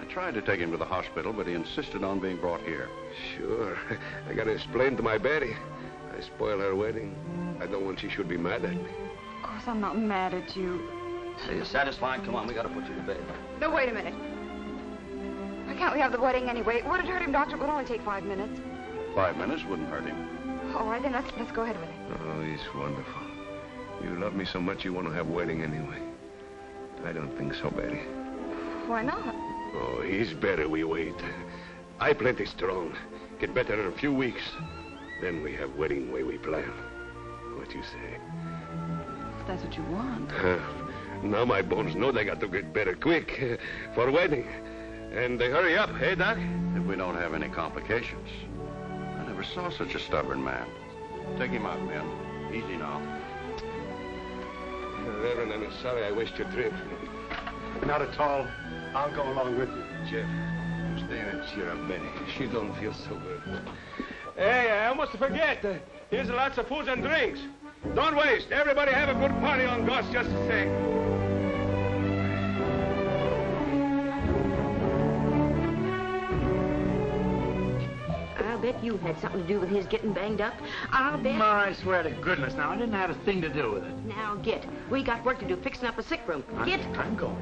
I tried to take him to the hospital, but he insisted on being brought here. Sure. I gotta explain to my Betty. I spoiled her wedding. I don't want she should be mad at me. Of course, I'm not mad at you. So you're satisfied? Come on, we gotta put you to bed. No, wait a minute. Why can't we have the wedding anyway? Would it hurt him, Doctor? It would only take 5 minutes. 5 minutes wouldn't hurt him. All right, then let's go ahead with it. Oh, he's wonderful. You love me so much you want to have a wedding anyway. I don't think so, Betty. Why not? Oh, he's better we wait. I plenty strong. Get better in a few weeks. Then we have wedding way we plan. What you say? If that's what you want. Now my bones know they got to get better quick for wedding. And they hurry up, hey, Doc? If we don't have any complications. I never saw such a stubborn man. Take him out, men. Easy now. Reverend, I'm sorry I wasted your trip. Not at all. I'll go along with you. Jeff, stay and cheer up Betty. She don't feel so good. Hey, I almost forget. Here's lots of foods and drinks. Don't waste. Everybody have a good party on Gus just the same. I'll bet you had something to do with his getting banged up. I'll bet... I swear to goodness, now, I didn't have a thing to do with it. Now, get. We got work to do fixing up a sick room. Get. I'm going.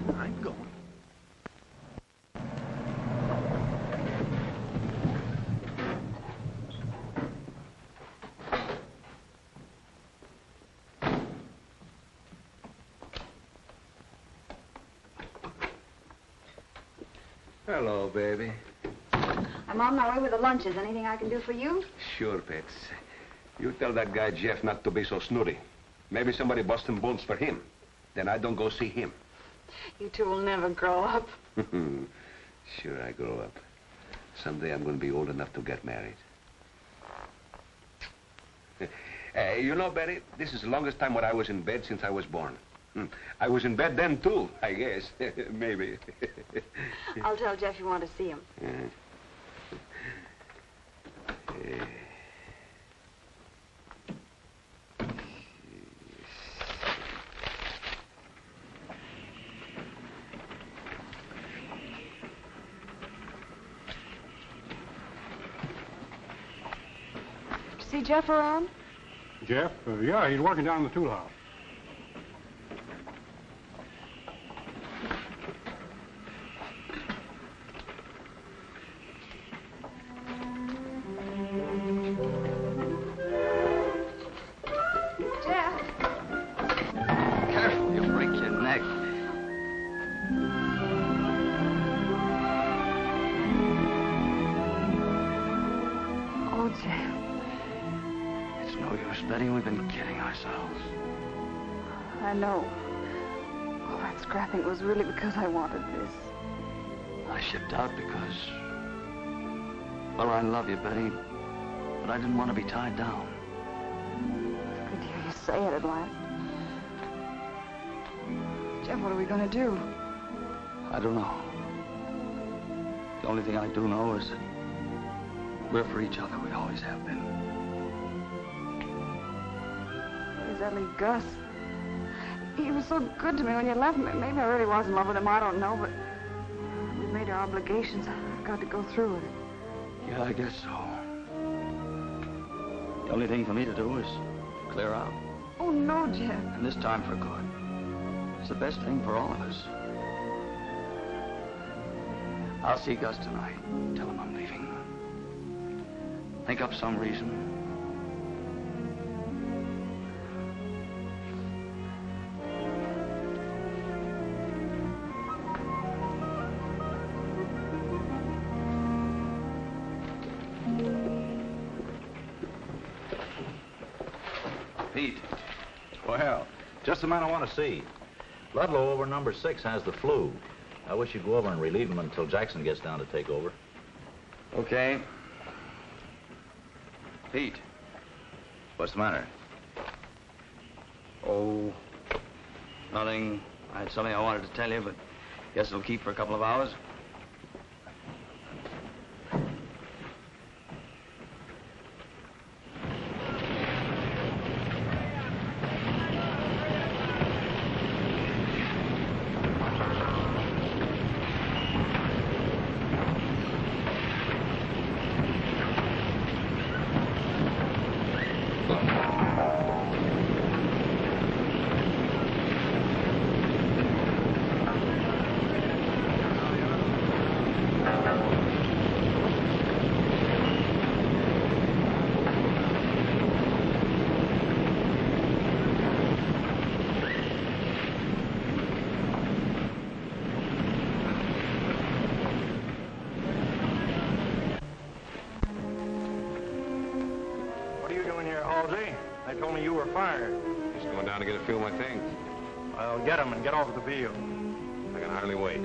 Hello, baby. I'm on my way with the lunches. Anything I can do for you? Sure, Pets. You tell that guy Jeff not to be so snooty. Maybe somebody busting bones for him. Then I don't go see him. You two will never grow up. Sure I grow up. Someday I'm going to be old enough to get married. You know, Betty, this is the longest time when I was in bed since I was born. I was in bed then, too, I guess. Maybe. I'll tell Jeff you want to see him. See Jeff around? Jeff? Yeah, he's working down in the tool house. Jeff! Careful, you'll break your neck. Oh, Jeff. No use betting, we've been kidding ourselves. I know. All that scrapping was really because I wanted this. I shipped out because... Well, I love you, Betty, but I didn't want to be tied down. I could hear you say it at last. Jeff, what are we going to do? I don't know. The only thing I do know is that we're for each other. We always have been. Is that Gus? He was so good to me when you left me. Maybe I really was in love with him, I don't know, but we made our obligations. I've got to go through with it. Yeah, I guess so. The only thing for me to do is clear out. Oh, no, Jeff. And this time for good. It's the best thing for all of us. I'll see Gus tonight. Tell him I'm leaving. Think up some reason. Well, just the man I want to see. Ludlow over number 6 has the flu. I wish you'd go over and relieve him until Jackson gets down to take over. Okay. Pete. What's the matter? Oh, nothing. I had something I wanted to tell you, but guess it'll keep for a couple of hours. Just going down to get a few of my things. Well, get them and get off the field. I can hardly wait.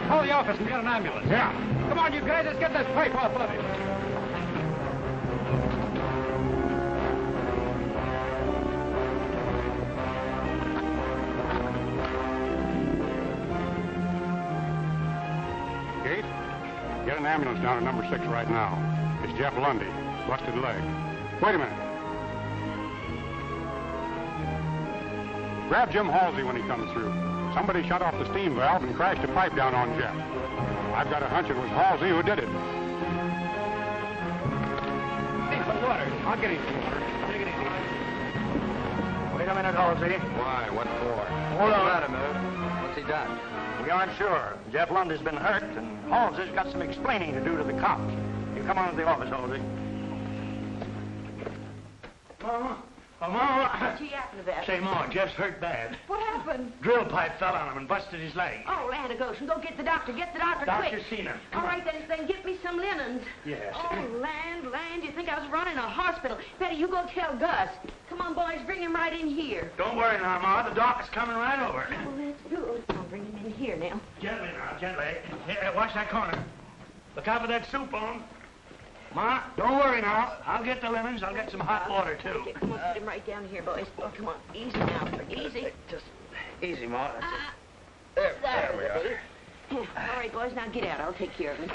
Call the office and get an ambulance. Yeah. Come on, you guys, let's get this pipe off of him. Kate, get an ambulance down at number 6 right now. It's Jeff Lundy, busted leg. Wait a minute. Grab Jim Halsey when he comes through. Somebody shut off the steam valve and crashed a pipe down on Jeff. I've got a hunch it was Halsey who did it. Hey, some water. I'll get him some water. Take it easy. Wait a minute, Halsey. Why? What for? Hold on. Wait a minute. What's he done? We aren't sure. Jeff Lundy's been hurt, and Halsey's got some explaining to do to the cops. You come on to the office, Halsey. Mama. Oh, Mama. What's he happened about? Say, Ma, Jeff's hurt bad. What happened? Drill pipe fell on him and busted his leg. Oh, land of Goshen, go get the doctor. Get the doctor quick. Doctor's seen him. All right, then get me some linens. Yes. Oh, land, you think I was running a hospital. Betty, you go tell Gus. Come on, boys, bring him right in here. Don't worry now, Ma. The doc's coming right over. Oh, that's good. I'll bring him in here now. Gently now, gently. Here, watch that corner. Look out for that soup on. Ma, don't worry now. I'll get the lemons. I'll get some hot water, too. Okay, come on, put him right down here, boys. Oh, come on. Easy now. Easy. Just easy, Ma. That's it. There we are. All right, boys, now get out. I'll take care of him.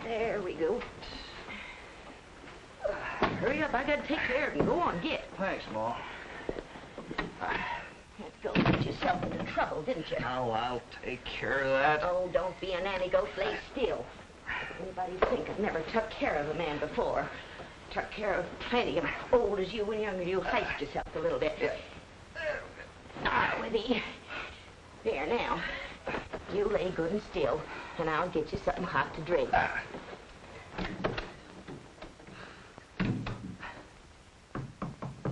There we go. Hurry up. I got to take care of him. Go on, get. Thanks, Ma. Had to go get yourself into trouble, didn't you? Oh, I'll take care of that. Oh, don't be a nanny goat. Lay still. Anybody think I've never took care of a man before? Took care of plenty. I'm old as you and younger. You heist yourself a little bit. Yeah. Ah, with the... There, now. You lay good and still, and I'll get you something hot to drink.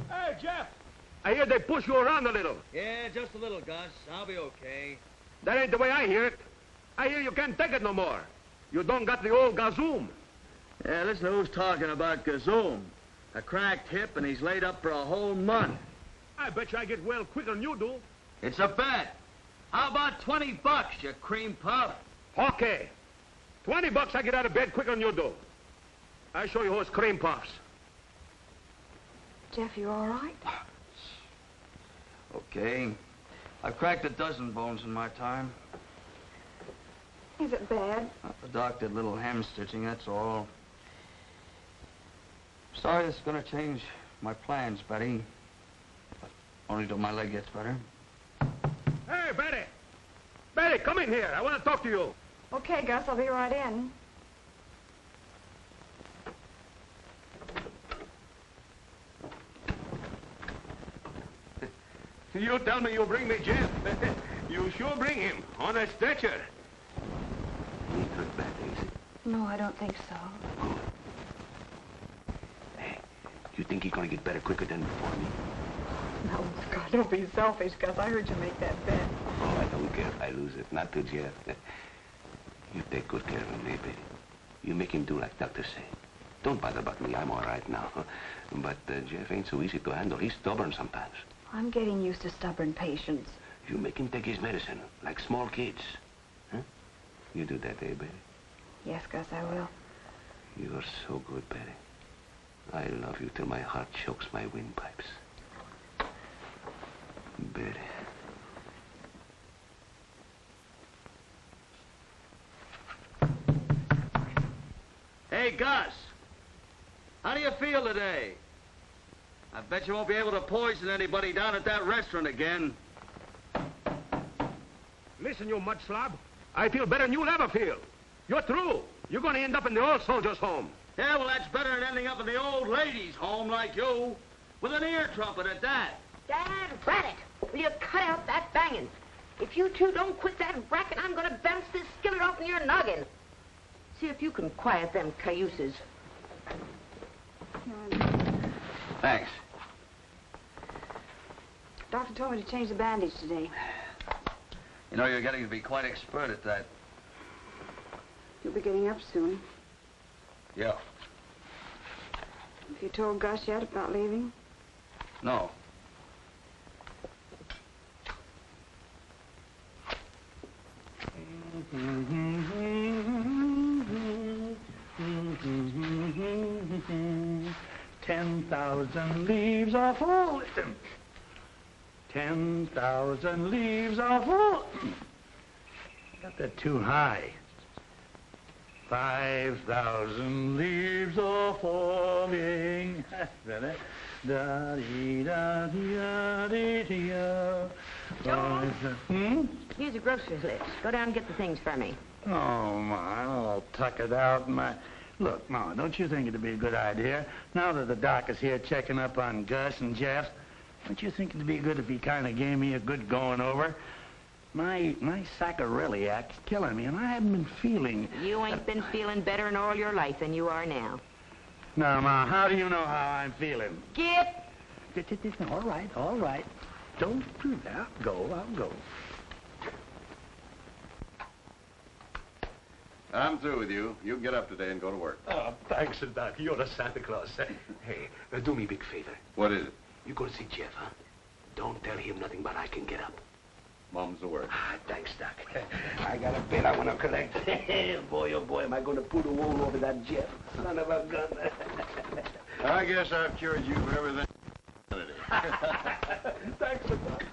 Hey, Jeff. I hear they push you around a little. Yeah, just a little, Gus. I'll be okay. That ain't the way I hear it. I hear you can't take it no more. You don't got the old gazoom. Yeah, listen to who's talking about Gazoom. A cracked hip, and he's laid up for a whole month. I bet you I get well quicker than you do. It's a bet. How about $20, you cream puff? Okay. $20 I get out of bed quicker than you do. I show you who's cream puffs. Jeff, you all right? Okay. I've cracked a dozen bones in my time. Is it bad? The doc did a little hem stitching, that's all. Sorry this is going to change my plans, Betty. Only till my leg gets better. Hey, Betty! Betty, come in here. I want to talk to you. Okay, Gus, I'll be right in. You tell me you bring me Jeff. You sure bring him on a stretcher. He hurt bad, is it? No, I don't think so. Good. Hey, you think he's gonna get better quicker than before me? No, God, don't be selfish, Gus. I heard you make that bet. Oh, I don't care if I lose it. Not to Jeff. You take good care of him, eh, Betty? You make him do like doctors say. Don't bother about me. I'm all right now. But Jeff ain't so easy to handle. He's stubborn sometimes. I'm getting used to stubborn patients. You make him take his medicine, like small kids. Huh? You do that, eh, Betty? Yes, Gus, I will. You're so good, Betty. I love you till my heart chokes my windpipes. Betty. Hey, Gus. How do you feel today? I bet you won't be able to poison anybody down at that restaurant again. Listen, you mud slob. I feel better than you'll ever feel. You're through. You're going to end up in the old soldiers' home. Yeah, well, that's better than ending up in the old ladies' home like you. With an ear trumpet at that. Dad, rat it. Will you cut out that banging? If you two don't quit that racket, I'm going to bounce this skillet off in your noggin. See if you can quiet them cayuses. Thanks. Doctor told me to change the bandage today. You know, you're getting to be quite expert at that. You'll be getting up soon. Yeah. Have you told Gus yet about leaving? No. $10,000 leaves are full. 10,000 leaves are full. Got that too high. 5,000 leaves are falling. Here's a grocer's list. Go down and get the things for me. Oh, Ma, I'll tuck it out. Look, Ma, don't you think it'd be a good idea, now that the doc is here checking up on Gus and Jeff, don't you think it'd be good if he kind of gave me a good going over? My saccharilliac's killing me, and I haven't been feeling... You ain't been feeling better in all your life than you are now. Now, Ma, how do you know how I'm feeling? Get! All right. Don't do that. I'll go. I'm through with you. You get up today and go to work. Oh, thanks, Doc. You're a Santa Claus. Hey, do me a big favor. What is it? You go to see Jeff, huh? Don't tell him nothing but I can get up. Mum's the word. Thanks, Doc. I got a bill I want to collect. Boy, oh boy, am I going to put a wool over that Jeff. Son of a gun. I guess I've cured you of everything. Thanks, Doc.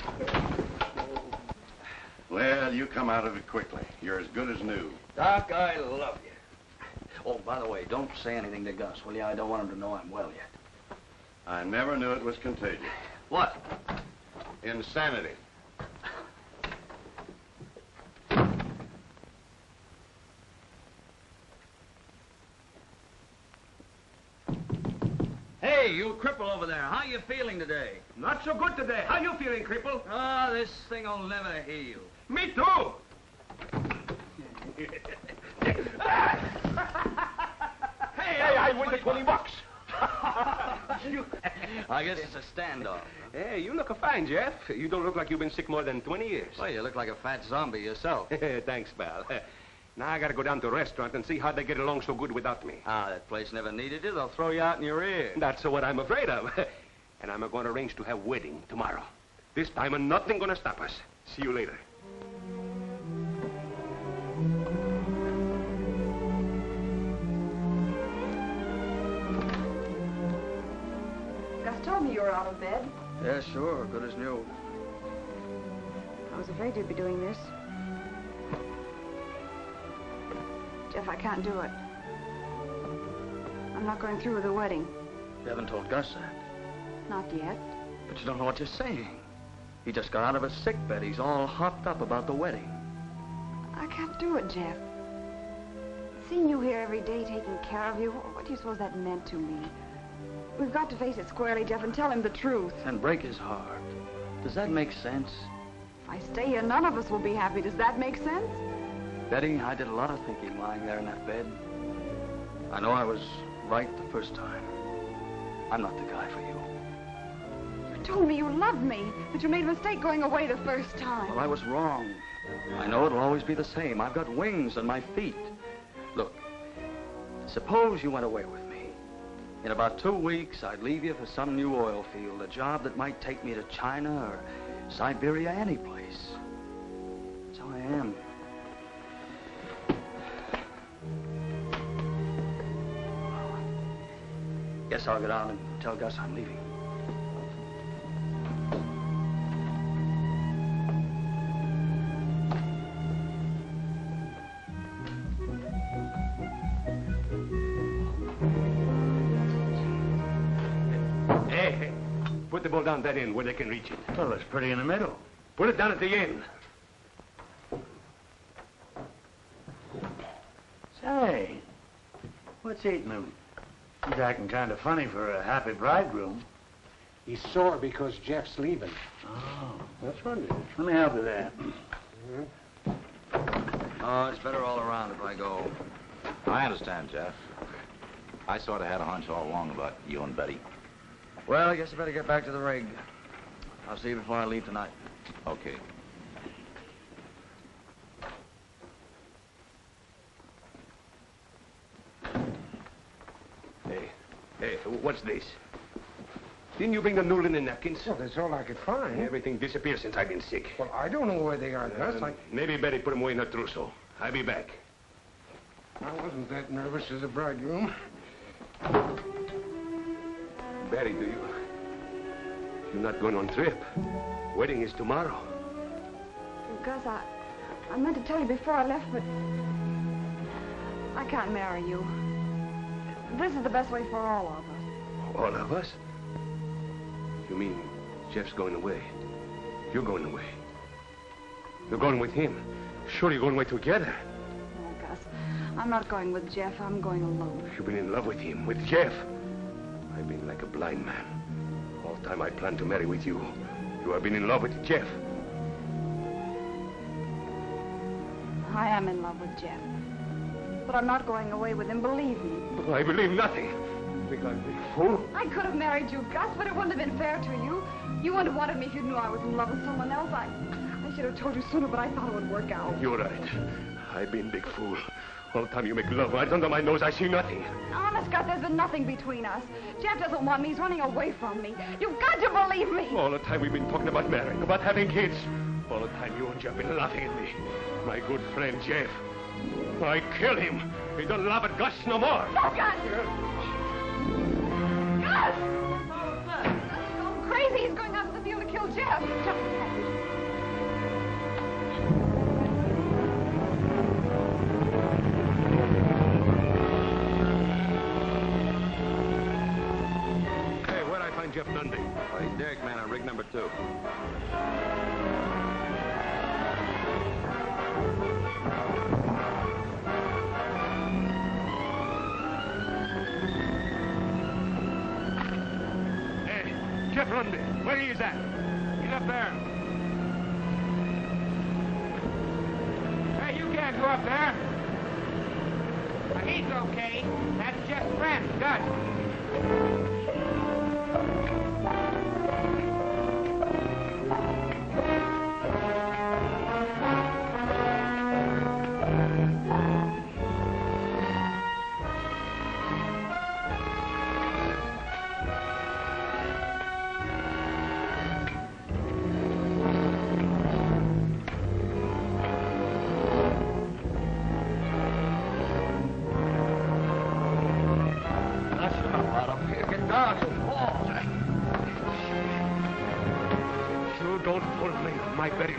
Well, you come out of it quickly. You're as good as new. Doc, I love you. Oh, by the way, don't say anything to Gus, will you? I don't want him to know I'm well yet. I never knew it was contagious. What? Insanity. Hey, you cripple over there. How you feeling today? Not so good today. How you feeling, cripple? Ah, this thing'll never heal. Me too. Hey, I win the $20. I guess it's a standoff. Hey, you look fine, Jeff. You don't look like you've been sick more than 20 years. Well, you look like a fat zombie yourself. Thanks, pal. Now I gotta go down to the restaurant and see how they get along so good without me. Ah, that place never needed you. They'll throw you out in your ear. That's what I'm afraid of. And I'm going to arrange to have wedding tomorrow. This time, nothing gonna stop us. See you later. Gus told me you were out of bed. Yeah, sure. Good as new. I was afraid you'd be doing this. Jeff, I can't do it. I'm not going through with the wedding. You haven't told Gus that. Not yet. But you don't know what you're saying. He just got out of a sick bed. He's all hopped up about the wedding. I can't do it, Jeff. Seeing you here every day, taking care of you, what do you suppose that meant to me? We've got to face it squarely, Jeff, and tell him the truth. And break his heart. Does that make sense? If I stay here, none of us will be happy. Does that make sense? Betty, I did a lot of thinking lying there in that bed. I know I was right the first time. I'm not the guy for you. You told me you loved me, but you made a mistake going away the first time. Well, I was wrong. I know it'll always be the same. I've got wings on my feet. Look, suppose you went away with me. In about 2 weeks, I'd leave you for some new oil field, a job that might take me to China or Siberia, any place. That's how I am. Guess I'll get out and tell Gus I'm leaving. Hey, put the ball down that end where they can reach it. Well, it's pretty in the middle. Put it down at the end. Say, what's eating him? He's acting kind of funny for a happy bridegroom. He's sore because Jeff's leaving. Oh, That's what it is. let me help with that. Oh, it's better all around if I go. I understand, Jeff. I sort of had a hunch all along about you and Betty. Well, I guess I better get back to the rig. I'll see you before I leave tonight. Okay. Hey, what's this? Didn't you bring the new linen napkins? Well, that's all I could find. Everything disappeared since I've been sick. Well, I don't know where they are, Gus. Maybe Betty put them away in her trousseau. I'll be back. I wasn't that nervous as a bridegroom. Betty, you're not going on trip. Wedding is tomorrow. Gus, I meant to tell you before I left, but I can't marry you. This is the best way for all of us. All of us? You mean Jeff's going away? You're going away. You're going with him. Sure, you're going away together. Oh, Gus, I'm not going with Jeff. I'm going alone. You've been in love with him, with Jeff. I've been like a blind man. All the time I planned to marry with you. You have been in love with Jeff. I am in love with Jeff. But I'm not going away with him, believe me. Oh, I believe nothing. You think I'm a big fool? I could have married you, Gus, but it wouldn't have been fair to you. You wouldn't have wanted me if you knew I was in love with someone else. I should have told you sooner, but I thought it would work out. You're right. I've been a big fool. All the time you make love right under my nose, I see nothing. Honest, Gus, there's been nothing between us. Jeff doesn't want me. He's running away from me. You've got to believe me. All the time we've been talking about marrying, about having kids. All the time you and Jeff have been laughing at me. My good friend, Jeff. I kill him. He don't laugh at Gus no more. Oh, Gus! Gus! He's going crazy. He's going out to the field to kill Jeff. Hey, where'd I find Jeff Lundy? He's derrick man on rig number 2. Jeff Lundy, where he is at? He's up there. Hey, you can't go up there. Now, he's okay. That's Jeff's friend, Gus.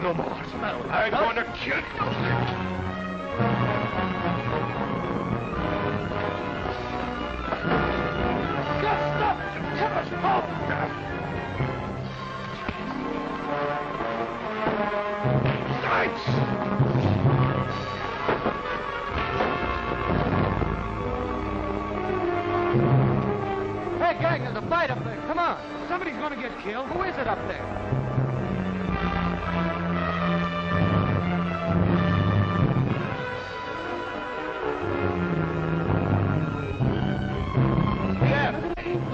No more. I'm going to kill you. Just stop! Tell us home! Hey, gang, there's a fight up there. Come on. Somebody's going to get killed. Who is it up there?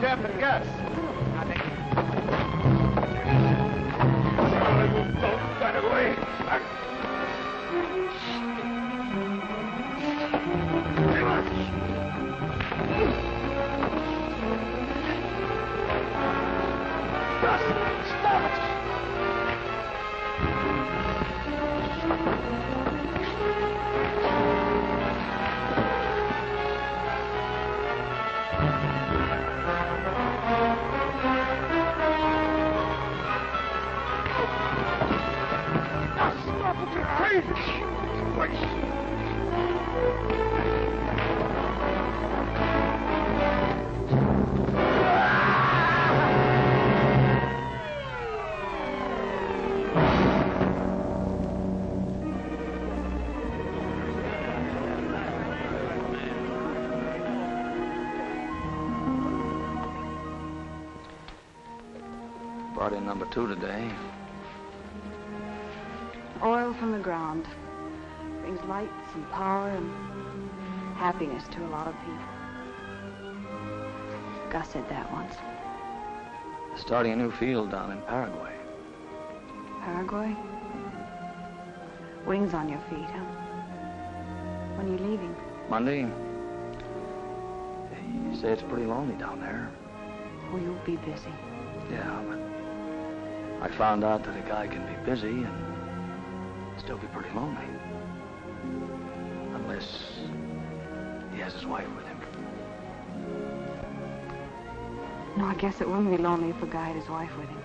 Jeff and Gus. Don't run away. Gus, stop it. Brought in number 2 today. Oil from the ground brings lights and power and happiness to a lot of people. Gus said that once. Starting a new field down in Paraguay. Paraguay? Wings on your feet, huh? When are you leaving? Monday. You say it's pretty lonely down there. Oh, you'll be busy. Yeah, but I found out that a guy can be busy and still be pretty lonely. Unless he has his wife with him. No, I guess it wouldn't be lonely if a guy had his wife with him.